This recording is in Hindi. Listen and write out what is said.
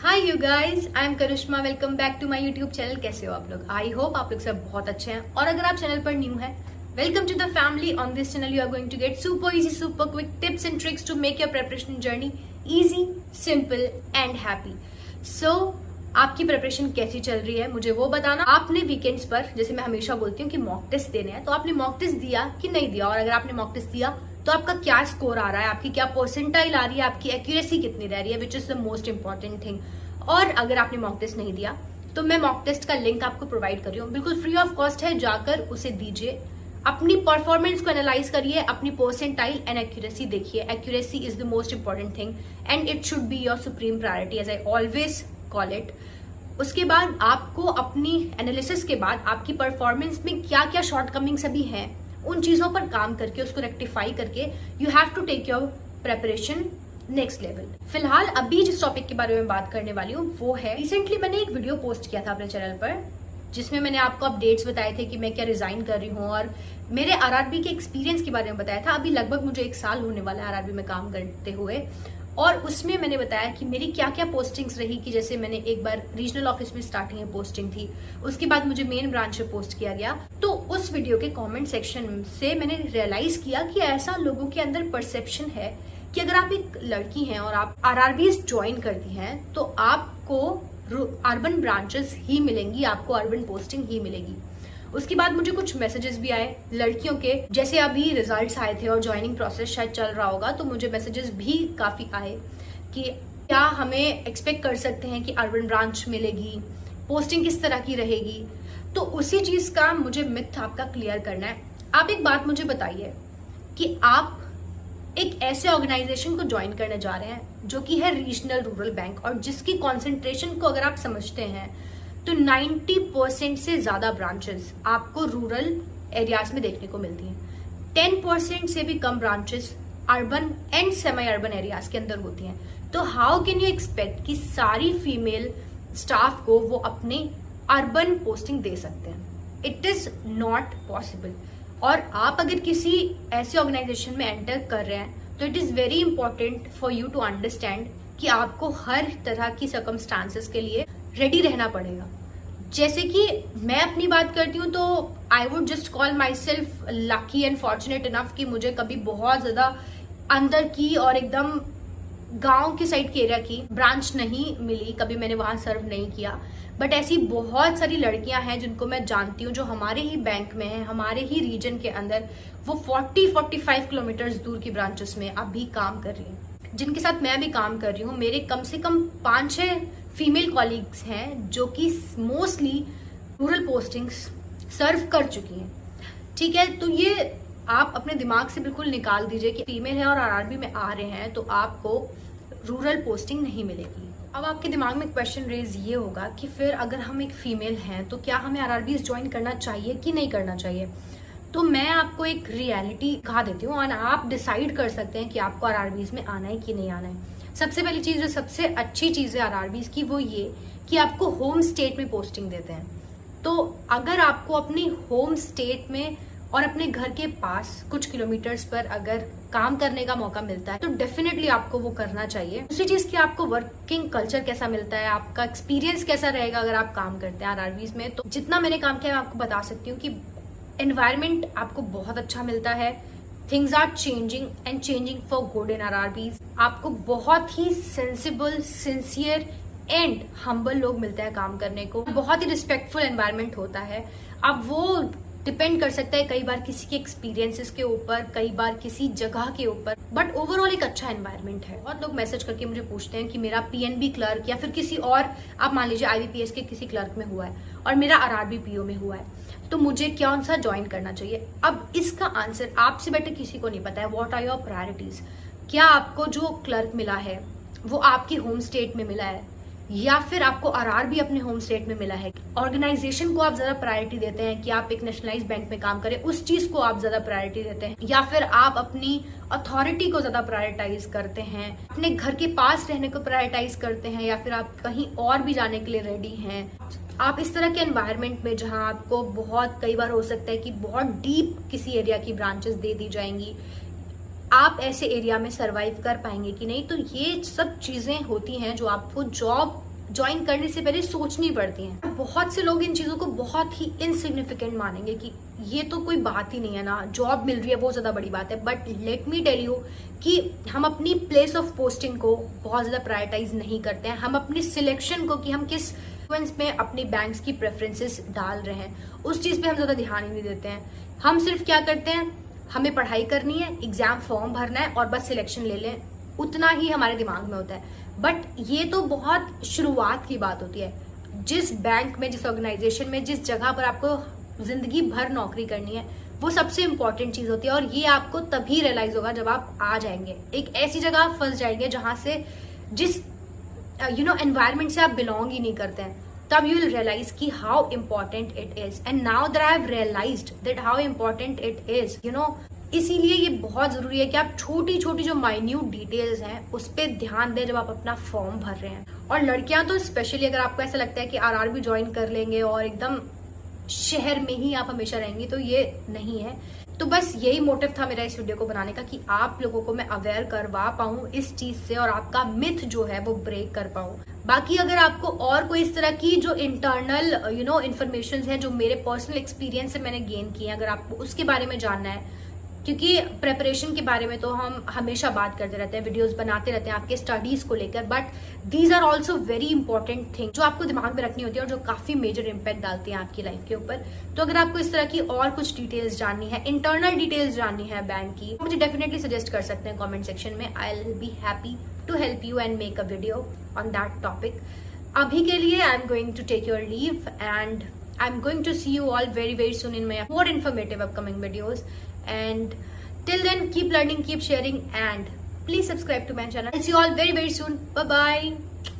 Hi you guys, I am Karishma. Welcome back to my YouTube channel. कैसे हो आप लोग? आई होप आप लोग सब बहुत अच्छे हैं। और अगर आप चैनल पर न्यू है, welcome to the family. On this channel you are going to get super easy, super quick tips and tricks to make your preparation journey easy, simple and happy. सो आपकी प्रिपरेशन कैसी चल रही है मुझे वो बताना। आपने वीकेंड्स पर, जैसे मैं हमेशा बोलती हूँ कि मॉक टेस्ट देने हैं, तो आपने मॉक टेस्ट दिया कि नहीं दिया? और अगर आपने मॉक टेस्ट दिया तो आपका क्या स्कोर आ रहा है, आपकी क्या परसेंटाइल आ रही है, आपकी एक्यूरेसी कितनी रह रही है, which is the most important thing. और अगर आपने मॉक टेस्ट नहीं दिया तो मैं मॉक टेस्ट का लिंक आपको प्रोवाइड कर रही हूँ, बिल्कुल फ्री ऑफ कॉस्ट है। जाकर उसे दीजिए, अपनी परफॉर्मेंस को एनालाइज करिए, अपनी परसेंटाइल एंड एक्यूरेसी देखिए। Accuracy is the most important thing and it should be your supreme priority, as I always call it. उसके बाद आपको अपनी एनालिसिस के बाद आपकी परफॉर्मेंस में क्या क्या शॉर्टकमिंग्स अभी हैं, उन चीजों पर काम करके उसको रेक्टिफाई करके you have to take your preparation next level. फिलहाल अभी जिस टॉपिक के बारे में बात करने वाली हूँ वो है, रिसेंटली मैंने एक वीडियो पोस्ट किया था अपने चैनल पर जिसमें मैंने आपको अपडेट्स बताए थे कि मैं क्या रिजाइन कर रही हूँ और मेरे आरआरबी के एक्सपीरियंस के बारे में बताया था। अभी लगभग मुझे 1 साल होने वाला है आरआरबी में काम करते हुए, और उसमें मैंने बताया कि मेरी क्या क्या पोस्टिंग्स रही। कि जैसे मैंने एक बार रीजनल ऑफिस में स्टार्टिंग में पोस्टिंग थी, उसके बाद मुझे मेन ब्रांच में पोस्ट किया गया। तो उस वीडियो के कमेंट सेक्शन से मैंने रियलाइज किया कि ऐसा लोगों के अंदर परसेप्शन है कि अगर आप एक लड़की हैं और आप आरआरबीज ज्वाइन करती हैं तो आपको अर्बन ब्रांचेस ही मिलेंगी, आपको अर्बन पोस्टिंग ही मिलेगी। उसके बाद मुझे कुछ मैसेजेस भी आए लड़कियों के, जैसे अभी रिजल्ट्स आए थे और ज्वाइनिंग प्रोसेस शायद चल रहा होगा, तो मुझे मैसेजेस भी काफी आए कि क्या हमें एक्सपेक्ट कर सकते हैं कि अर्बन ब्रांच मिलेगी, पोस्टिंग किस तरह की रहेगी। तो उसी चीज का मुझे मिथ आपका क्लियर करना है। आप एक बात मुझे बताइए कि आप एक ऐसे ऑर्गेनाइजेशन को ज्वाइन करने जा रहे हैं जो कि है रीजनल रूरल बैंक, और जिसकी कॉन्सेंट्रेशन को अगर आप समझते हैं तो 90% से ज्यादा ब्रांचेस आपको रूरल एरियाज में देखने को मिलती हैं। 10% से भी कम branches urban and semi urban areas के अंदर होती हैं। तो हाउ कैन यू एक्सपेक्ट कि सारी फीमेल स्टाफ को वो अपने अर्बन पोस्टिंग दे सकते हैं? It is not possible. और आप अगर किसी ऐसे ऑर्गेनाइजेशन में एंटर कर रहे हैं तो it is very important for you to understand कि आपको हर तरह की सर्कमस्टांसेस के लिए रेडी रहना पड़ेगा। जैसे कि मैं अपनी बात करती हूँ तो I would just call my self lucky and fortunate enough कि मुझे कभी बहुत ज्यादा अंदर की और एकदम गांव की साइड के एरिया की ब्रांच नहीं मिली, कभी मैंने वहां सर्व नहीं किया। बट ऐसी बहुत सारी लड़कियां हैं जिनको मैं जानती हूँ जो हमारे ही बैंक में है, हमारे ही रीजन के अंदर, वो 40-45 किलोमीटर दूर की ब्रांचेस में अभी काम कर रही हैं, जिनके साथ मैं भी काम कर रही हूँ। मेरे कम से कम 5-6 फीमेल कॉलीग्स हैं जो कि मोस्टली रूरल पोस्टिंग्स सर्व कर चुकी हैं। ठीक है, तो ये आप अपने दिमाग से बिल्कुल निकाल दीजिए कि फीमेल है और आरआरबी में आ रहे हैं तो आपको रूरल पोस्टिंग नहीं मिलेगी। अब आपके दिमाग में क्वेश्चन रेज ये होगा कि फिर अगर हम एक फीमेल हैं तो क्या हमें आरआरबीज ज्वाइन करना चाहिए कि नहीं करना चाहिए? तो मैं आपको एक रियलिटी दिखा देती हूँ और आप डिसाइड कर सकते हैं कि आपको आरआरबीज में आना है कि नहीं आना है। सबसे पहली चीज, जो सबसे अच्छी चीज है आरआरबीज की, वो ये कि आपको होम स्टेट में पोस्टिंग देते हैं। तो अगर आपको अपनी होम स्टेट में और अपने घर के पास कुछ किलोमीटर्स पर अगर काम करने का मौका मिलता है तो डेफिनेटली आपको वो करना चाहिए। दूसरी चीज कि आपको वर्किंग कल्चर कैसा मिलता है, आपका एक्सपीरियंस कैसा रहेगा अगर आप काम करते हैं आरआरबीज में। तो जितना मैंने काम किया मैं आपको बता सकती हूँ कि एनवायरमेंट आपको बहुत अच्छा मिलता है। Things are changing and changing for good in RRBs. आपको बहुत ही सेंसिबल, सिंसियर एंड हम्बल लोग मिलते हैं काम करने को। बहुत ही रिस्पेक्टफुल एनवायरमेंट होता है। अब वो डिपेंड कर सकता है कई बार किसी के एक्सपीरियंसेस के ऊपर, कई बार किसी जगह के ऊपर, बट ओवरऑल एक अच्छा एनवायरनमेंट है। और लोग मैसेज करके मुझे पूछते हैं कि मेरा पीएनबी क्लर्क या फिर किसी और, आप मान लीजिए आईबीपीएस के किसी क्लर्क में हुआ है और मेरा आरआरबी पीओ में हुआ है, तो मुझे कौन सा ज्वाइन करना चाहिए? अब इसका आंसर आपसे बेटर किसी को नहीं पता है। What are your priorities? क्या आपको जो क्लर्क मिला है वो आपकी होम स्टेट में मिला है या फिर आपको आरआरबी अपने होम स्टेट में मिला है? ऑर्गेनाइजेशन को आप ज्यादा प्रायोरिटी देते हैं कि आप एक नेशनलाइज्ड बैंक में काम करें, उस चीज को आप ज्यादा प्रायोरिटी देते हैं, या फिर आप अपनी अथॉरिटी को ज्यादा प्रायोरिटाइज करते हैं, अपने घर के पास रहने को प्रायोरिटाइज करते हैं, या फिर आप कहीं और भी जाने के लिए रेडी हैं? आप इस तरह के एनवायरनमेंट में जहां आपको बहुत, कई बार हो सकता है कि बहुत डीप किसी एरिया की ब्रांचेस दे दी जाएंगी, आप ऐसे एरिया में सरवाइव कर पाएंगे कि नहीं? तो ये सब चीजें होती हैं जो आपको जॉब ज्वाइन करने से पहले सोचनी पड़ती हैं। बहुत से लोग इन चीजों को बहुत ही इनसिग्निफिकेंट मानेंगे कि ये तो कोई बात ही नहीं है ना, जॉब मिल रही है वो ज्यादा बड़ी बात है। But let me tell you कि हम अपनी प्लेस ऑफ पोस्टिंग को बहुत ज्यादा प्रायोरिटाइज नहीं करते हैं। हम अपनी सिलेक्शन को, कि हम किस में अपनी बैंक्स की प्रेफरेंसेस डाल रहे हैं, उस चीज पे हम ज्यादा ध्यान ही नहीं देते हैं। हम सिर्फ क्या करते हैं, हमें पढ़ाई करनी है, एग्जाम फॉर्म भरना है और बस सिलेक्शन ले लें, उतना ही हमारे दिमाग में होता है। बट ये तो बहुत शुरुआत की बात होती है। जिस बैंक में, जिस ऑर्गेनाइजेशन में, जिस जगह पर आपको जिंदगी भर नौकरी करनी है, वो सबसे इंपॉर्टेंट चीज होती है। और ये आपको तभी रियलाइज होगा जब आप आ जाएंगे, एक ऐसी जगह आप फंस जाएंगे जहां से, जिस एनवायरमेंट से आप बिलोंग ही नहीं करते हैं, तब यू विल रियलाइज कि how important it is. And now that I have realised that how important it is, इसीलिए ये बहुत जरूरी है कि आप छोटी छोटी जो माइन्यूट डिटेल्स हैं उस पर ध्यान दें जब आप अपना फॉर्म भर रहे हैं। और लड़कियां तो स्पेशली, अगर आपको ऐसा लगता है कि आरआरबी ज्वाइन कर लेंगे और एकदम शहर में ही आप हमेशा रहेंगी, तो ये नहीं है। तो बस यही मोटिव था मेरा इस वीडियो को बनाने का, कि आप लोगों को मैं अवेयर करवा पाऊं इस चीज से और आपका मिथ जो है वो ब्रेक कर पाऊं। बाकी अगर आपको और कोई इस तरह की जो इंटरनल इन्फॉर्मेशन है जो मेरे पर्सनल एक्सपीरियंस से मैंने गेन की है, अगर आपको उसके बारे में जानना है, क्योंकि प्रेपरेशन के बारे में तो हम हमेशा बात करते रहते हैं, वीडियोस बनाते रहते हैं आपके स्टडीज को लेकर, but these are also very important thing जो आपको दिमाग में रखनी होती है और जो काफी मेजर इम्पैक्ट डालती है आपकी लाइफ के ऊपर। तो अगर आपको इस तरह की और कुछ डिटेल्स जाननी है, इंटरनल डिटेल्स जाननी है बैंक की, मुझे डेफिनेटली सजेस्ट कर सकते हैं कॉमेंट सेक्शन में। I will be happy to help you and make a video on that topic. अभी के लिए I am going to take your leave and I'm going to see you all very very soon in my more informative upcoming videos, and till then keep learning, keep sharing, and please subscribe to my channel. I'll see you all very very soon. Bye bye.